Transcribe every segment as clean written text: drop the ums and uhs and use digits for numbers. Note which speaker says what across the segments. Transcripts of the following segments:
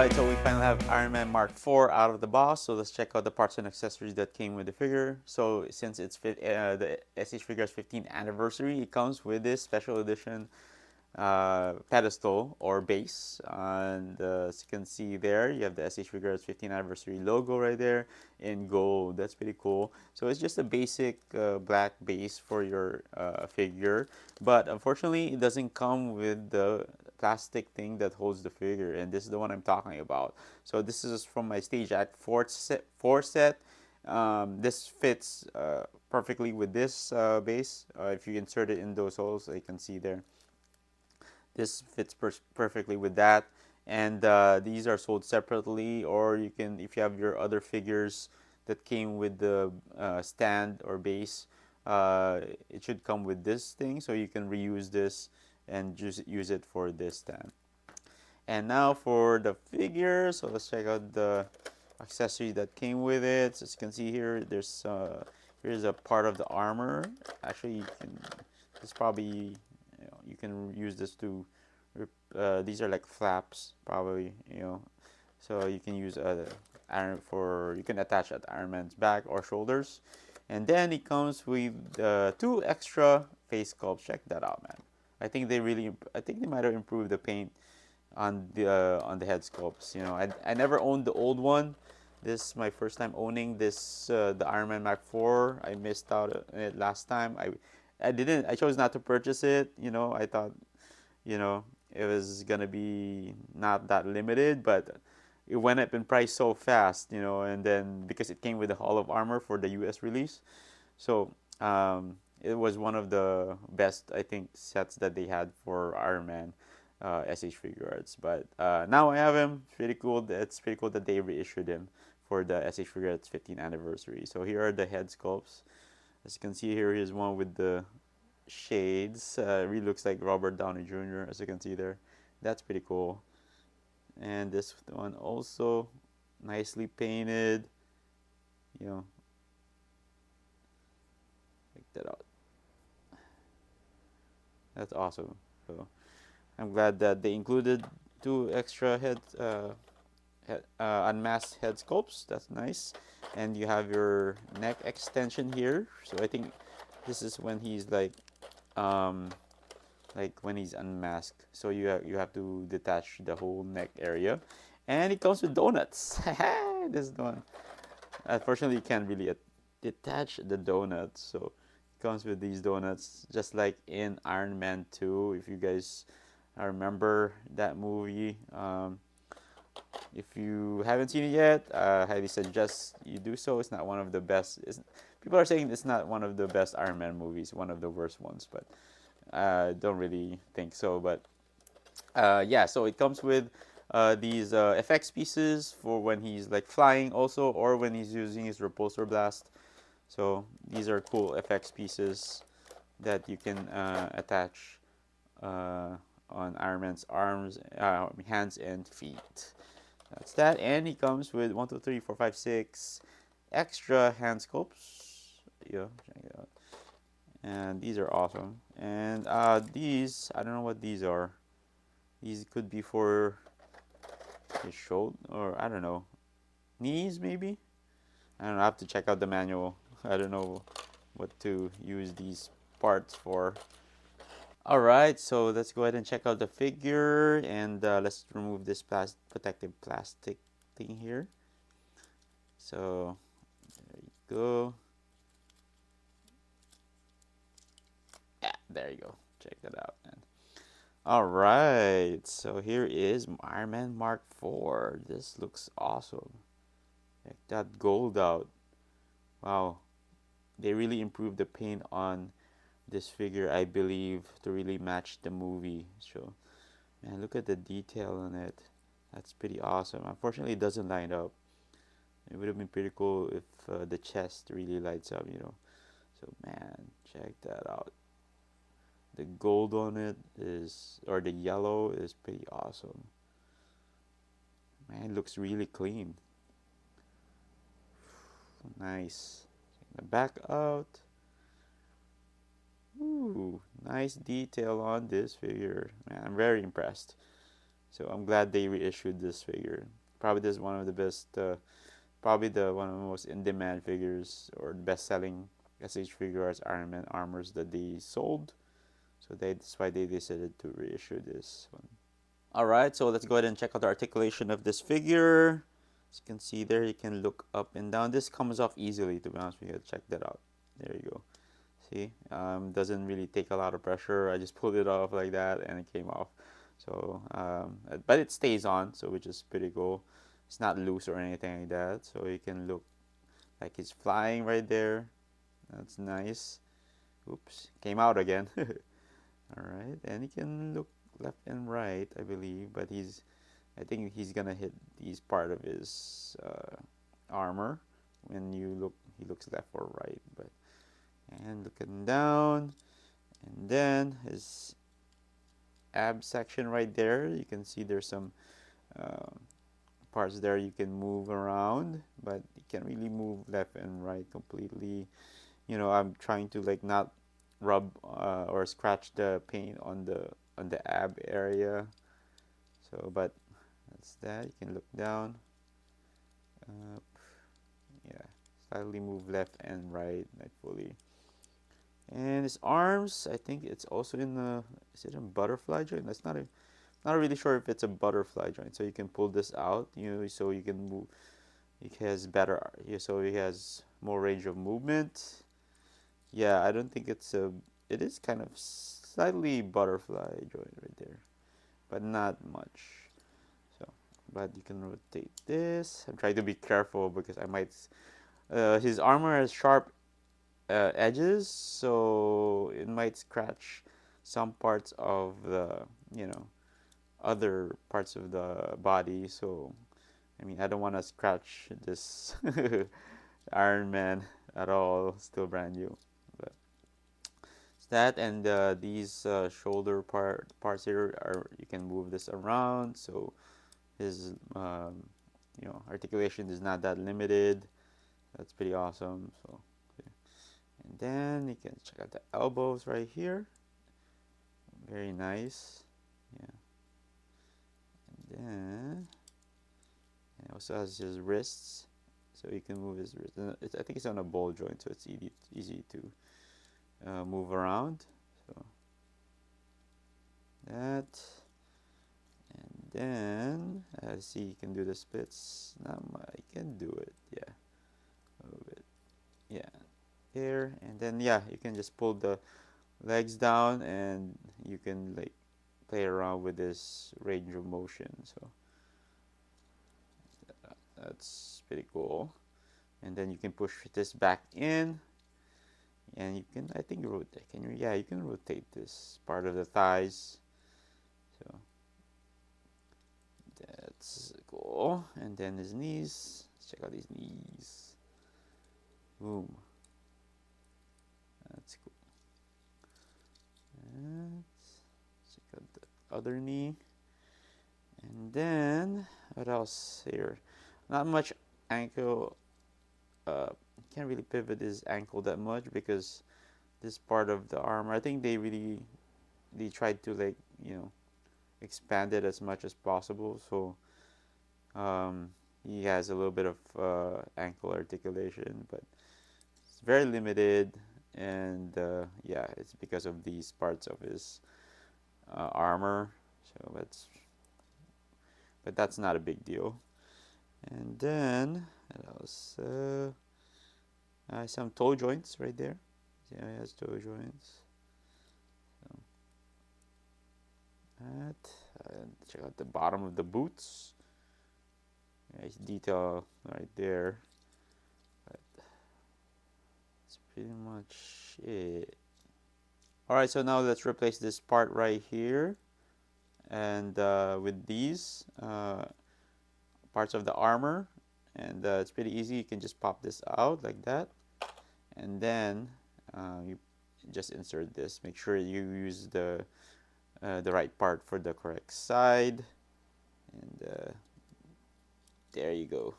Speaker 1: Alright, so we finally have Iron Man Mark IV out of the box. So let's check out the parts and accessories that came with the figure. So since it's the SH Figuarts 15th anniversary, it comes with this special edition pedestal or base. And as you can see there, you have the SH Figuarts 15th anniversary logo right there in gold. That's pretty cool. So it's just a basic black base for your figure, but unfortunately, it doesn't come with the plastic thing that holds the figure, and this is the one I'm talking about. So this is from my Stage Act 4 set. This fits perfectly with this base. If you insert it in those holes, you can see there. This fits perfectly with that. And these are sold separately, or you can, if you have your other figures that came with the stand or base, it should come with this thing, so you can reuse this and just use it for this stand. And now for the figure, so let's check out the accessory that came with it. So as you can see here, here's a part of the armor. Actually, you can, this probably, you can use this to these are like flaps probably, so you can use you can attach at Iron Man's back or shoulders. And then it comes with two extra face sculpts. Check that out, man. I think they might have improved the paint on the head sculpts. I never owned the old one. This is my first time owning this the Iron Man Mark IV. I missed out on it last time. I chose not to purchase it. I thought, it was gonna be not that limited, but it went up in price so fast, and then because it came with the Hall of Armor for the US release. So it was one of the best, I think, sets that they had for Iron Man SH Figuarts. But now I have him. It's pretty cool. It's pretty cool that they reissued him for the SH Figuarts 15th anniversary. So here are the head sculpts. As you can see here, here's one with the shades. Really looks like Robert Downey Jr. as you can see there. That's pretty cool. And this one also nicely painted. Check that out. That's awesome. So I'm glad that they included two extra unmasked head sculpts. That's nice. And you have your neck extension here. So I think this is when he's like when he's unmasked. So you have to detach the whole neck area, and it comes with donuts. This is the one. Unfortunately, you can't really detach the donuts, so it comes with these donuts, just like in Iron Man 2. If you guys remember that movie, if you haven't seen it yet, I highly suggest you do so. It's not one of the best. People are saying it's not one of the best Iron Man movies, one of the worst ones, but don't really think so. But yeah, so it comes with these effects pieces for when he's like flying also, or when he's using his repulsor blast. So these are cool effects pieces that you can attach on Iron Man's arms, hands, and feet. That's that, and he comes with 1, 2, 3, 4, 5, 6 extra hand sculpts. Yeah, check it out. And these are awesome. And these, I don't know what these are. These could be for his shoulder, or I don't know, knees maybe. I don't know. I have to check out the manual. I don't know what to use these parts for. Alright, so let's go ahead and check out the figure, and let's remove this protective plastic thing here. So there you go. Yeah, there you go. Check that out, man. Alright, so here is Iron Man Mark IV. This looks awesome. Check that gold out. Wow, they really improved the paint on this figure, I believe, to really match the movie. So, man, look at the detail on it. That's pretty awesome. Unfortunately, it doesn't line up. It would have been pretty cool if the chest really lights up. So, man, check that out. The gold on it is, or the yellow is pretty awesome. Man, it looks really clean. Nice. Check the back out. Ooh, nice detail on this figure. Man, I'm very impressed. So I'm glad they reissued this figure. Probably this is one of the best, probably the one of the most in-demand figures or best-selling SH Figuarts Iron Man armors that they sold. So that's why they decided to reissue this one. Alright, so let's go ahead and check out the articulation of this figure. As you can see there, you can look up and down. This comes off easily, to be honest with you. Check that out. There you go. See, doesn't really take a lot of pressure. I just pulled it off like that and it came off. So, but it stays on, so which is pretty cool. It's not loose or anything like that. So you can look like it's flying right there. That's nice. Oops, came out again. Alright, and he can look left and right, I believe, but I think he's gonna hit these part of his armor when you look. He looks left or right, but and looking down, and then his ab section right there. You can see there's some uh, parts there you can move around, but you can't really move left and right completely. I'm trying to like not rub or scratch the paint on the ab area. So, but that's that. You can look down. Up, yeah, slightly move left and right, not fully. And his arms, I think it's also in the. Is it a butterfly joint? That's not really sure if it's a butterfly joint. So you can pull this out, so you can move. It has better, so he has more range of movement. Yeah, I don't think it's a. It is kind of slightly butterfly joint right there, but not much. So, but you can rotate this. I'm trying to be careful because I might. His armor has sharp edges, so it might scratch some parts of the other parts of the body. So I mean, I don't want to scratch this Iron Man at all. Still brand new, but it's that. And these shoulder parts here are, you can move this around, so his articulation is not that limited. That's pretty awesome. So okay. And then you can check out the elbows right here. Very nice. Yeah. And then it also has his wrists, so you can move his wrist. I think it's on a ball joint, so it's easy to move around. So that, and then see, you can do the splits. I can do it. Yeah, a little bit. Yeah, there, and then yeah, you can just pull the legs down, and you can like play around with this range of motion. So that's pretty cool. And then you can push this back in, and you can, I think, rotate. Yeah, you can rotate this part of the thighs. So that's cool. And then his knees. Let's check out his knees. Boom. That's cool. And check out the other knee. And then what else here? Not much ankle. Can't really pivot his ankle that much because this part of the armor, I think they tried to like expand it as much as possible. So he has a little bit of ankle articulation, but it's very limited. And yeah, it's because of these parts of his armor. So but that's not a big deal. And then what else? Some toe joints right there. Yeah, it has toe joints. So that. Check out the bottom of the boots. Nice detail right there. But that's pretty much it. Alright, so now let's replace this part right here. And with these parts of the armor. And it's pretty easy. You can just pop this out like that. And then you just insert this. Make sure you use the right part for the correct side, and there you go.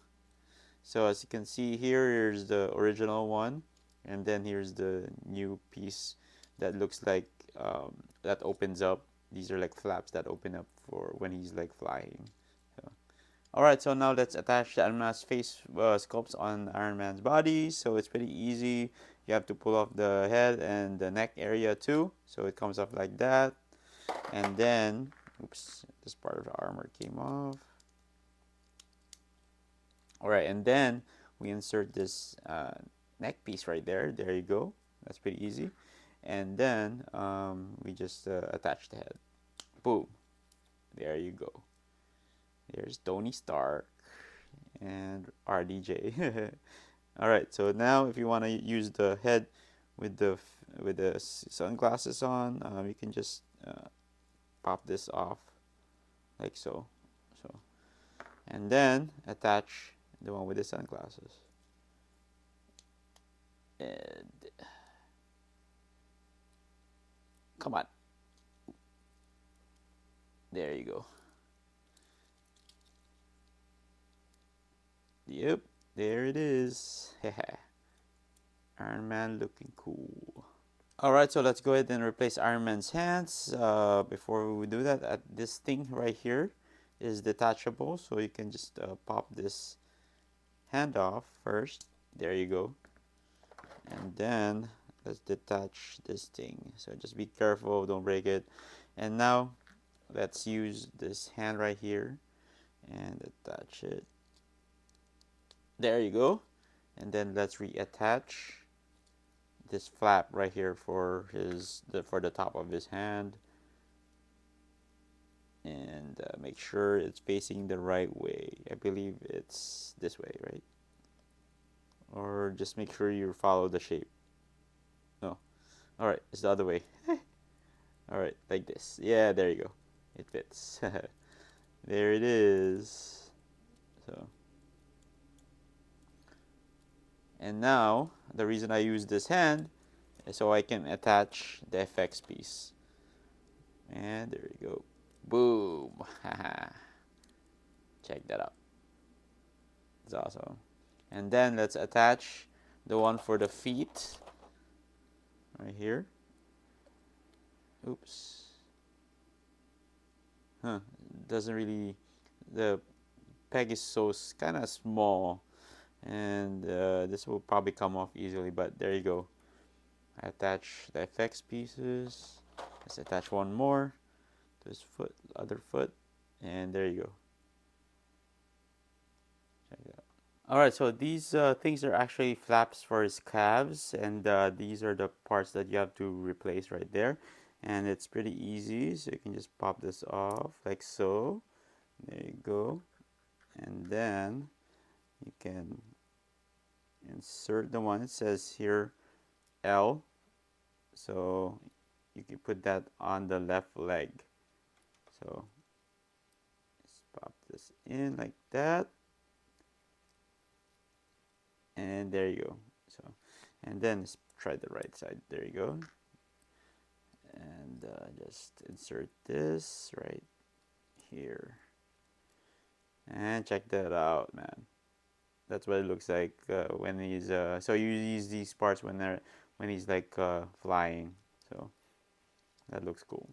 Speaker 1: So as you can see here, here's the original one, and then here's the new piece that looks like that opens up These are like flaps that open up for when he's like flying. So, all right, so now let's attach the unmasked face sculpts on Iron Man's body. So it's pretty easy. You have to pull off the head and the neck area too. So it comes up like that. And then, oops, this part of the armor came off. All right, and then we insert this neck piece right there. There you go. That's pretty easy. And then we just attach the head. Boom. There you go. There's Tony Stark and RDJ. All right, so now if you want to use the head with the sunglasses on, you can just pop this off like so. So, and then attach the one with the sunglasses. And come on. There you go. Yep, there it is. Iron Man looking cool. Alright, so let's go ahead and replace Iron Man's hands. Before we do that, this thing right here is detachable, so you can just pop this hand off first. There you go. And then let's detach this thing. So just be careful, don't break it. And now let's use this hand right here and attach it. There you go. And then let's reattach this flap right here for the top of his hand, and make sure it's facing the right way. I believe it's this way, right? Or just make sure you follow the shape. No. All right, it's the other way. All right, like this. Yeah, there you go. It fits. There it is. So, and now the reason I use this hand is so I can attach the effects piece. And there you go. Boom. Check that out. It's awesome. And then let's attach the one for the feet right here. Oops. Doesn't really, the peg is so kind of small, and this will probably come off easily, but there you go. I attach the FX pieces. Let's attach one more to his foot, other foot, and there you go. Check it out. All right, so these things are actually flaps for his calves, and these are the parts that you have to replace right there. And it's pretty easy, so you can just pop this off like so. There you go. And then you can insert the one. It says here L, so you can put that on the left leg. So just pop this in like that. And there you go. So, and then let's try the right side. There you go. And just insert this right here. And check that out, man. That's what it looks like when he's. So you use these parts when he's like flying. So that looks cool.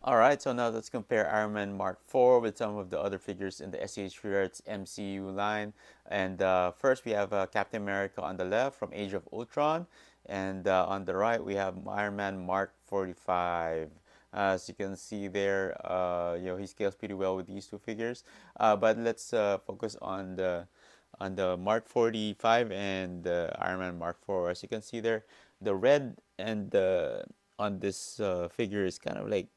Speaker 1: Alright, so now let's compare Iron Man Mark IV with some of the other figures in the SH Figuarts MCU line. And first we have Captain America on the left from Age of Ultron. And on the right we have Iron Man Mark 45. As you can see there, he scales pretty well with these two figures. But let's focus on the Mark 45 and the Iron Man Mark IV. As you can see there, the red and on this figure is kind of like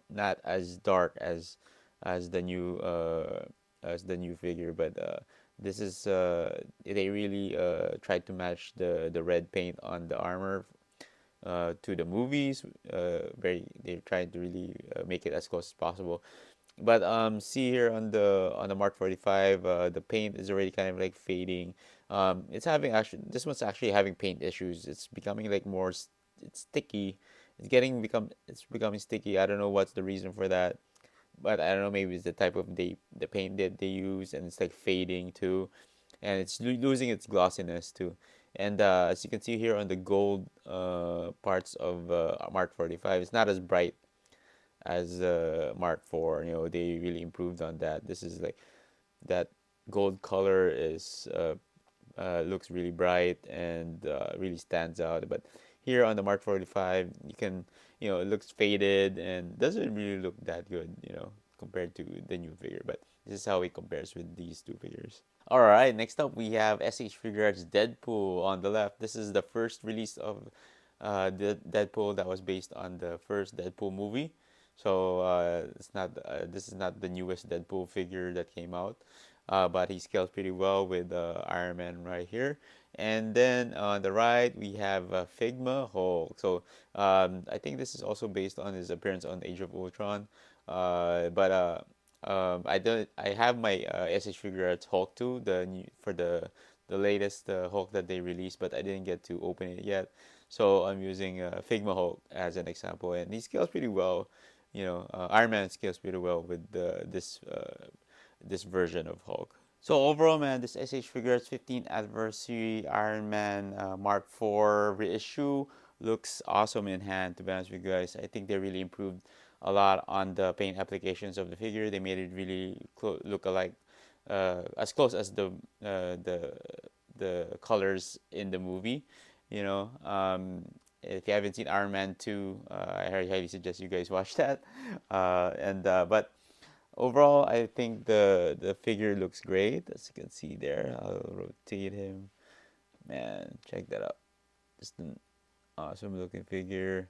Speaker 1: not as dark as the new figure, but this is they really tried to match the red paint on the armor to the movies. They're trying to really make it as close as possible. But see here on the Mark 45, the paint is already kind of like fading. It's having actually this one's actually having paint issues. It's becoming like more it's sticky. It's becoming sticky. I don't know what's the reason for that, but I don't know, maybe it's the type of the paint that they use, and it's like fading too, and it's losing its glossiness too. And as you can see here on the gold parts of Mark 45, it's not as bright as Mark IV. You know, they really improved on that. This is like that gold color is looks really bright and really stands out. But here on the Mark 45, you can, you know, it looks faded and doesn't really look that good, you know, compared to the new figure. But this is how it compares with these two figures. All right, next up we have SH Figuarts Deadpool on the left. This is the first release of the Deadpool that was based on the first Deadpool movie. So it's not this is not the newest Deadpool figure that came out, but he scales pretty well with Iron Man right here. And then on the right we have Figma Hulk. So I think this is also based on his appearance on Age of Ultron, but I don't. I have my SH Figuarts Hulk 2, the new for the latest Hulk that they released, but I didn't get to open it yet. So I'm using Figma Hulk as an example, and he scales pretty well. You know, Iron Man scales pretty well with this version of Hulk. So overall, man, this SH Figures 15th Anniversary Iron Man Mark IV reissue looks awesome in hand. To be honest with you guys, I think they really improved a lot on the paint applications of the figure. They made it really look alike, as close as the colors in the movie. You know, if you haven't seen Iron Man 2, I highly suggest you guys watch that. But overall, I think the figure looks great, as you can see there. I'll rotate him. Man, check that out. Just an awesome looking figure.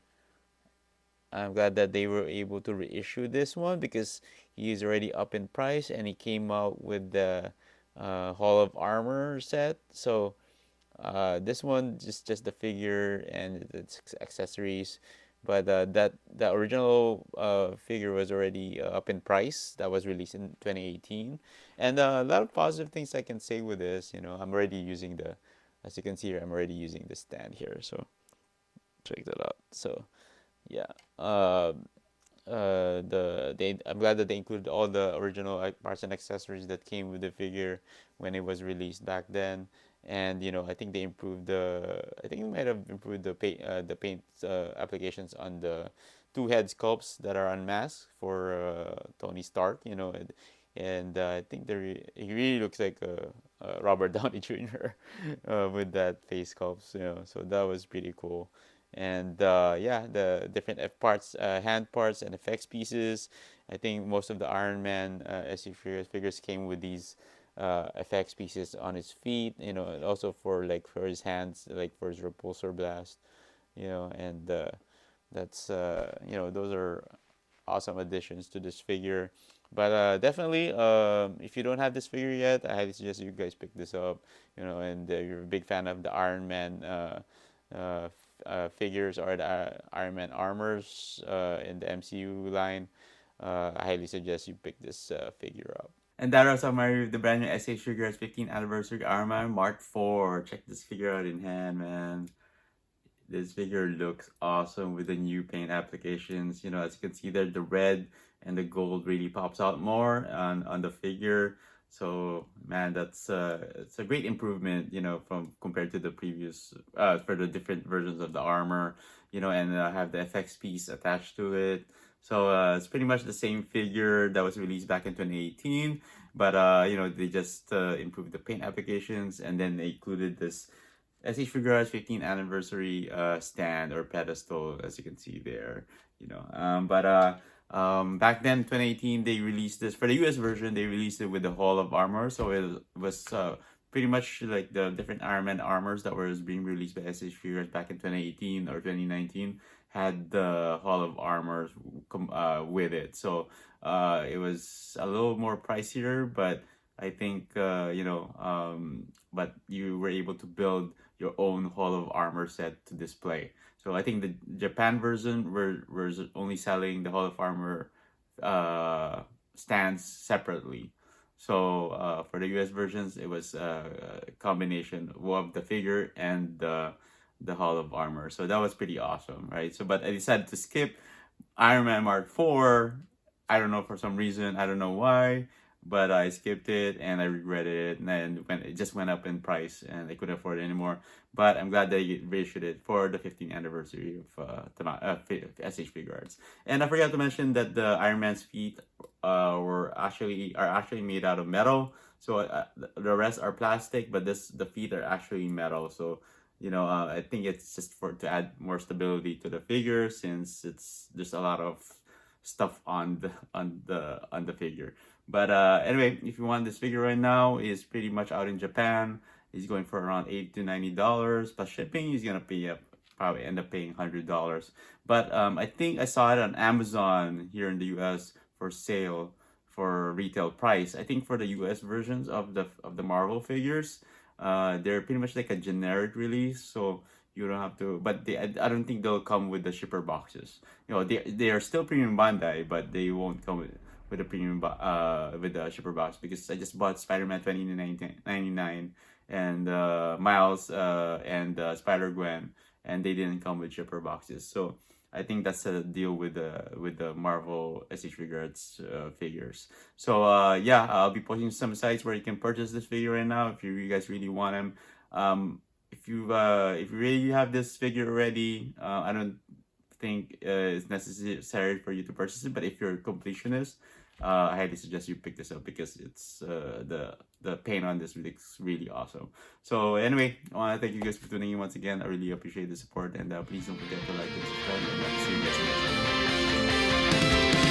Speaker 1: I'm glad that they were able to reissue this one because he is already up in price and he came out with the Hall of Armor set. So this one just the figure and its accessories, but that the original figure was already up in price. That was released in 2018, and a lot of positive things I can say with this. You know, I'm already using the, as you can see here, I'm already using the stand here. So check that out. So yeah, I'm glad that they included all the original parts and accessories that came with the figure when it was released back then. And you know, I think they improved the. I think they might have improved the paint applications on the two head sculpts that are unmasked for Tony Stark. You know, and I think he really looks like Robert Downey Jr. With that face sculpt. You know, so that was pretty cool. And yeah, the different parts, hand parts, and effects pieces. I think most of the Iron Man SC figures came with these effects pieces on his feet. You know, and also for like for his hands, like for his repulsor blast. You know, and that's you know, those are awesome additions to this figure. But definitely, if you don't have this figure yet, I highly suggest you guys pick this up. You know, and you're a big fan of the Iron Man figures or the Iron Man armors in the MCU line, I highly suggest you pick this figure up. And that was my review of the brand new SH Figuarts 15th Anniversary Iron Man Mark IV. Check this figure out in hand, man. This figure looks awesome with the new paint applications. You know, as you can see there, the red and the gold really pops out more on the figure. So man, that's it's a great improvement, you know, from compared to the previous for the different versions of the armor, you know, and have the FX piece attached to it. So it's pretty much the same figure that was released back in 2018, but you know, they just improved the paint applications and then they included this SH Figuarts 15th anniversary stand or pedestal, as you can see there. You know, back then, 2018, they released this for the US version. They released it with the Hall of Armor, so it was pretty much like the different Iron Man armors that was being released by SH Figuarts back in 2018 or 2019 had the Hall of Armor with it. So it was a little more pricier, but I think you know, but you were able to build your own Hall of Armor set to display. So I think the Japan version was only selling the Hall of Armor stands separately. So for the US versions, it was a combination of the figure and the Hall of Armor. So that was pretty awesome, right? So, but I decided to skip Iron Man Mark IV. I don't know, for some reason. I don't know why, but I skipped it and I regretted it. And then when it just went up in price and I couldn't afford it anymore. But I'm glad they reissued it for the 15th anniversary of SH Figuarts. And I forgot to mention that the Iron Man's feet are actually made out of metal. So the rest are plastic, but the feet are actually metal. So I think it's just for to add more stability to the figure, since there's a lot of stuff on the figure. But anyway, if you want this figure right now, is pretty much out in Japan. He's going for around $80 to $90 plus shipping. He's gonna pay probably end up paying $100. But I think I saw it on Amazon here in the U.S. for sale for retail price. I think for the U.S. versions of the Marvel figures, they're pretty much like a generic release, so you don't have to. But I don't think they'll come with the shipper boxes. They are still premium Bandai, but they won't come with a with the shipper box, because I just bought Spider-Man 2099 and Miles and Spider-Gwen, and they didn't come with shipper boxes. So I think that's a deal with the Marvel SH Figuarts figures. So yeah, I'll be posting some sites where you can purchase this figure right now if you guys really want him. If you really have this figure already, I don't think it's necessary for you to purchase it. But if you're a completionist, I highly suggest you pick this up, because it's the paint on this looks really awesome. So anyway, I want to thank you guys for tuning in once again. I really appreciate the support, and please don't forget to like and subscribe, and I'll see you guys next time.